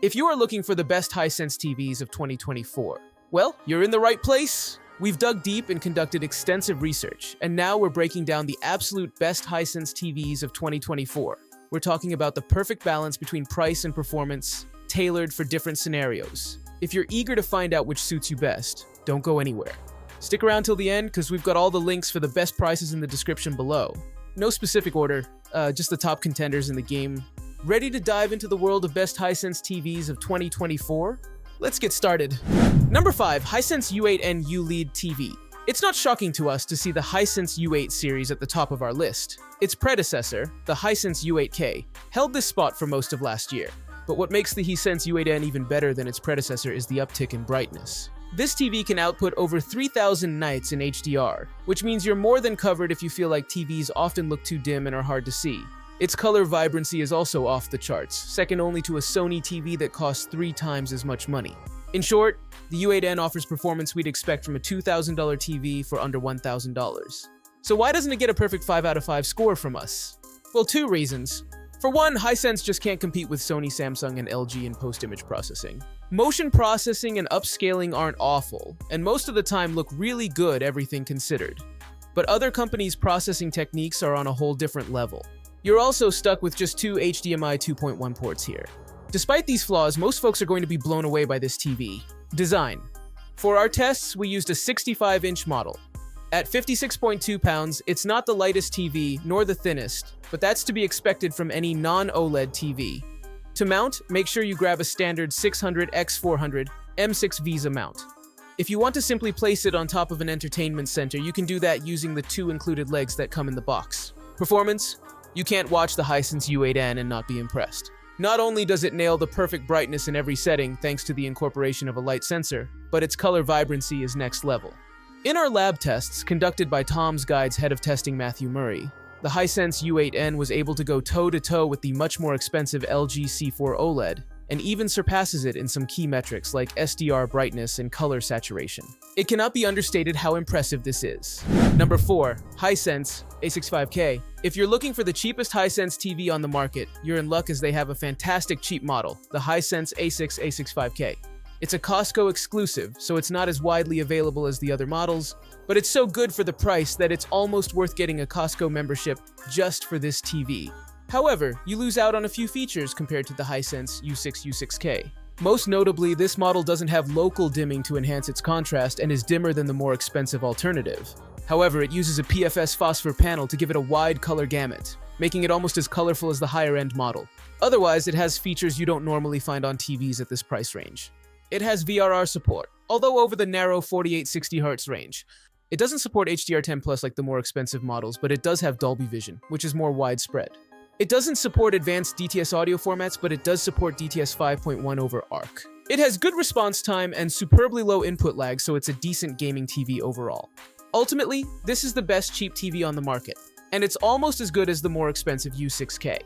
If you are looking for the best Hisense TVs of 2024, well, you're in the right place. We've dug deep and conducted extensive research, and now we're breaking down the absolute best Hisense TVs of 2024. We're talking about the perfect balance between price and performance, tailored for different scenarios. If you're eager to find out which suits you best, don't go anywhere. Stick around till the end because we've got all the links for the best prices in the description below. No specific order, just the top contenders in the game. Ready to dive into the world of best Hisense TVs of 2024? Let's get started. Number 5. Hisense U8N ULED TV. It's not shocking to us to see the Hisense U8 series at the top of our list. Its predecessor, the Hisense U8K, held this spot for most of last year. But what makes the Hisense U8N even better than its predecessor is the uptick in brightness. This TV can output over 3,000 nits in HDR, which means you're more than covered if you feel like TVs often look too dim and are hard to see. Its color vibrancy is also off the charts, second only to a Sony TV that costs 3 times as much money. In short, the U8N offers performance we'd expect from a $2,000 TV for under $1,000. So why doesn't it get a perfect 5 out of 5 score from us? Well, 2 reasons. For one, Hisense just can't compete with Sony, Samsung, and LG in post-image processing. Motion processing and upscaling aren't awful, and most of the time look really good, everything considered. But other companies' processing techniques are on a whole different level. You're also stuck with just 2 HDMI 2.1 ports here. Despite these flaws, most folks are going to be blown away by this TV. Design. For our tests, we used a 65-inch model. At 56.2 pounds, it's not the lightest TV, nor the thinnest, but that's to be expected from any non-OLED TV. To mount, make sure you grab a standard 600x400 M6 Visa mount. If you want to simply place it on top of an entertainment center, you can do that using the 2 included legs that come in the box. Performance? You can't watch the Hisense U8N and not be impressed. Not only does it nail the perfect brightness in every setting thanks to the incorporation of a light sensor, but its color vibrancy is next level. In our lab tests, conducted by Tom's Guide's head of testing Matthew Murray, the Hisense U8N was able to go toe-to-toe with the much more expensive LG C4 OLED, and even surpasses it in some key metrics like SDR brightness and color saturation. It cannot be understated how impressive this is. Number 4. Hisense A65K. If you're looking for the cheapest Hisense TV on the market, you're in luck as they have a fantastic cheap model, the Hisense A65K. It's a Costco exclusive, so it's not as widely available as the other models, but it's so good for the price that it's almost worth getting a Costco membership just for this TV. However, you lose out on a few features compared to the Hisense U6K. Most notably, this model doesn't have local dimming to enhance its contrast and is dimmer than the more expensive alternative. However, it uses a PFS phosphor panel to give it a wide color gamut, making it almost as colorful as the higher-end model. Otherwise, it has features you don't normally find on TVs at this price range. It has VRR support, although over the narrow 48-60 Hz range. It doesn't support HDR10+ like the more expensive models, but it does have Dolby Vision, which is more widespread. It doesn't support advanced DTS audio formats, but it does support DTS 5.1 over ARC. It has good response time and superbly low input lag, so it's a decent gaming TV overall. Ultimately, this is the best cheap TV on the market, and it's almost as good as the more expensive U6K.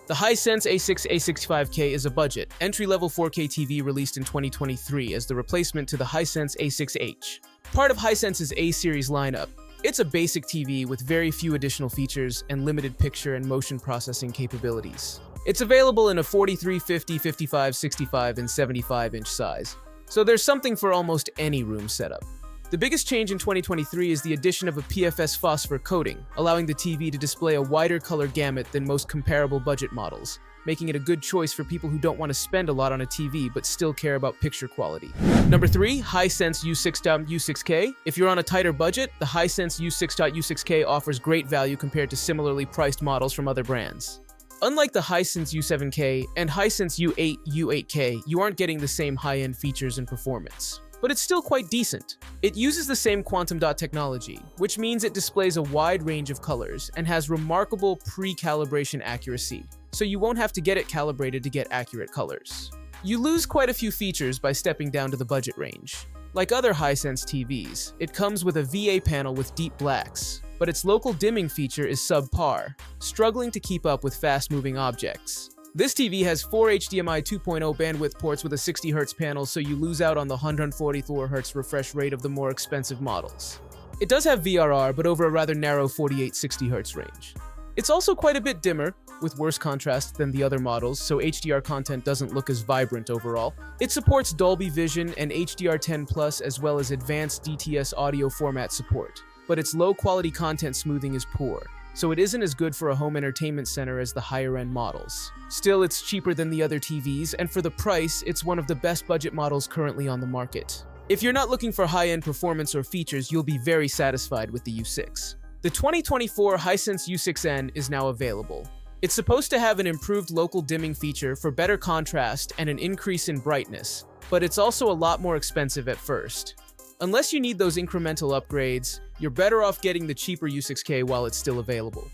The Hisense A65K is a budget, entry-level 4K TV released in 2023 as the replacement to the Hisense A6H. Part of Hisense's A-series lineup, it's a basic TV with very few additional features and limited picture and motion processing capabilities. It's available in a 43, 50, 55, 65, and 75-inch size, so there's something for almost any room setup. The biggest change in 2023 is the addition of a PFS phosphor coating, allowing the TV to display a wider color gamut than most comparable budget models, making it a good choice for people who don't want to spend a lot on a TV but still care about picture quality. Number 3. Hisense U6K. If you're on a tighter budget, the Hisense U6K offers great value compared to similarly priced models from other brands. Unlike the Hisense U7K and Hisense U8K, you aren't getting the same high-end features and performance, but it's still quite decent. It uses the same quantum dot technology, which means it displays a wide range of colors and has remarkable pre-calibration accuracy, so you won't have to get it calibrated to get accurate colors. You lose quite a few features by stepping down to the budget range. Like other Hisense TVs, it comes with a VA panel with deep blacks, but its local dimming feature is subpar, struggling to keep up with fast-moving objects. This TV has 4 HDMI 2.0 bandwidth ports with a 60 Hz panel, so you lose out on the 144 Hz refresh rate of the more expensive models. It does have VRR, but over a rather narrow 48-60 Hz range. It's also quite a bit dimmer, with worse contrast than the other models, so HDR content doesn't look as vibrant overall. It supports Dolby Vision and HDR10+, as well as advanced DTS audio format support, but its low-quality content smoothing is poor, so it isn't as good for a home entertainment center as the higher-end models. Still, it's cheaper than the other TVs, and for the price, it's one of the best budget models currently on the market. If you're not looking for high-end performance or features, you'll be very satisfied with the U6. The 2024 Hisense U6N is now available. It's supposed to have an improved local dimming feature for better contrast and an increase in brightness, but it's also a lot more expensive at first. Unless you need those incremental upgrades, you're better off getting the cheaper U6K while it's still available.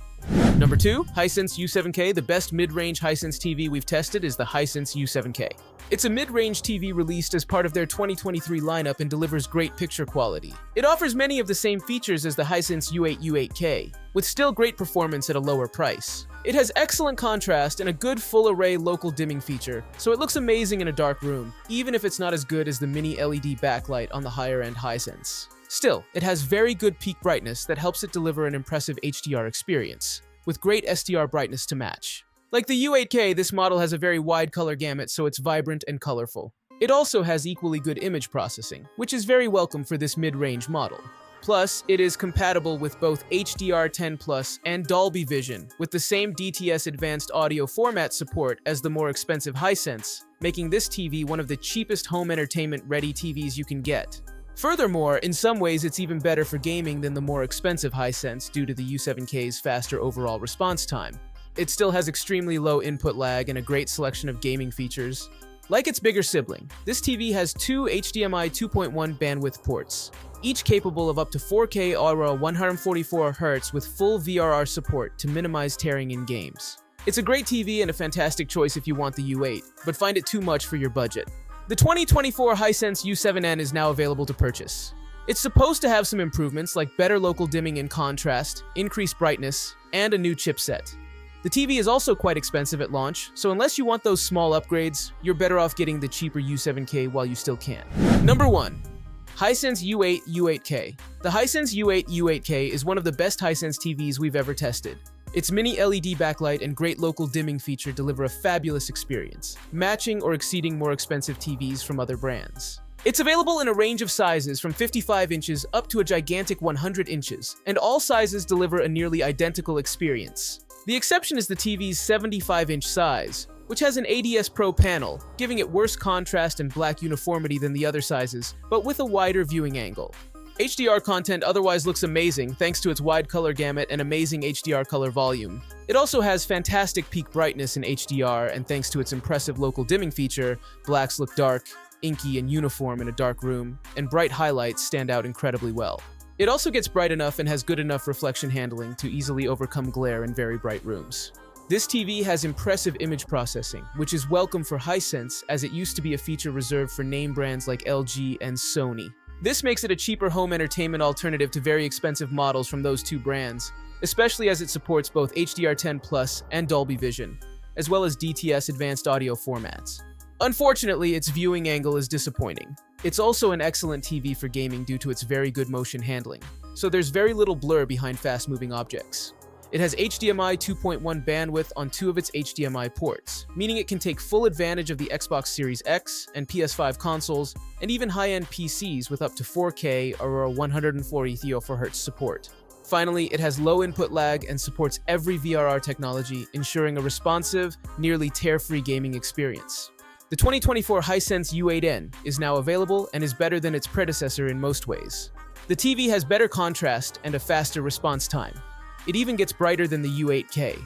Number 2, Hisense U7K. The best mid-range Hisense TV we've tested is the Hisense U7K. It's a mid-range TV released as part of their 2023 lineup and delivers great picture quality. It offers many of the same features as the Hisense U8 U8K, with still great performance at a lower price. It has excellent contrast and a good full-array local dimming feature, so it looks amazing in a dark room, even if it's not as good as the mini LED backlight on the higher-end Hisense. Still, it has very good peak brightness that helps it deliver an impressive HDR experience, with great SDR brightness to match. Like the U8K, this model has a very wide color gamut, so it's vibrant and colorful. It also has equally good image processing, which is very welcome for this mid-range model. Plus, it is compatible with both HDR10+ and Dolby Vision, with the same DTS advanced audio format support as the more expensive Hisense, making this TV one of the cheapest home entertainment-ready TVs you can get. Furthermore, in some ways it's even better for gaming than the more expensive Hisense due to the U7K's faster overall response time. It still has extremely low input lag and a great selection of gaming features. Like its bigger sibling, this TV has two HDMI 2.1 bandwidth ports, each capable of up to 4K Aura 144Hz with full VRR support to minimize tearing in games. It's a great TV and a fantastic choice if you want the U8, but find it too much for your budget. The 2024 Hisense U7N is now available to purchase. It's supposed to have some improvements like better local dimming and contrast, increased brightness, and a new chipset. The TV is also quite expensive at launch, so unless you want those small upgrades, you're better off getting the cheaper U7K while you still can. Number 1. Hisense U8 U8K. The Hisense U8 U8K is one of the best Hisense TVs we've ever tested. Its mini LED backlight and great local dimming feature deliver a fabulous experience, matching or exceeding more expensive TVs from other brands. It's available in a range of sizes from 55 inches up to a gigantic 100 inches, and all sizes deliver a nearly identical experience. The exception is the TV's 75-inch size, which has an ADS Pro panel, giving it worse contrast and black uniformity than the other sizes, but with a wider viewing angle. HDR content otherwise looks amazing thanks to its wide color gamut and amazing HDR color volume. It also has fantastic peak brightness in HDR, and thanks to its impressive local dimming feature, blacks look dark, inky, and uniform in a dark room, and bright highlights stand out incredibly well. It also gets bright enough and has good enough reflection handling to easily overcome glare in very bright rooms. This TV has impressive image processing, which is welcome for Hisense as it used to be a feature reserved for name brands like LG and Sony. This makes it a cheaper home entertainment alternative to very expensive models from those two brands, especially as it supports both HDR10+ and Dolby Vision, as well as DTS advanced audio formats. Unfortunately, its viewing angle is disappointing. It's also an excellent TV for gaming due to its very good motion handling, so there's very little blur behind fast-moving objects. It has HDMI 2.1 bandwidth on two of its HDMI ports, meaning it can take full advantage of the Xbox Series X and PS5 consoles, and even high-end PCs with up to 4K or 144Hz support. Finally, it has low input lag and supports every VRR technology, ensuring a responsive, nearly tear-free gaming experience. The 2024 Hisense U8N is now available and is better than its predecessor in most ways. The TV has better contrast and a faster response time. It even gets brighter than the U8K.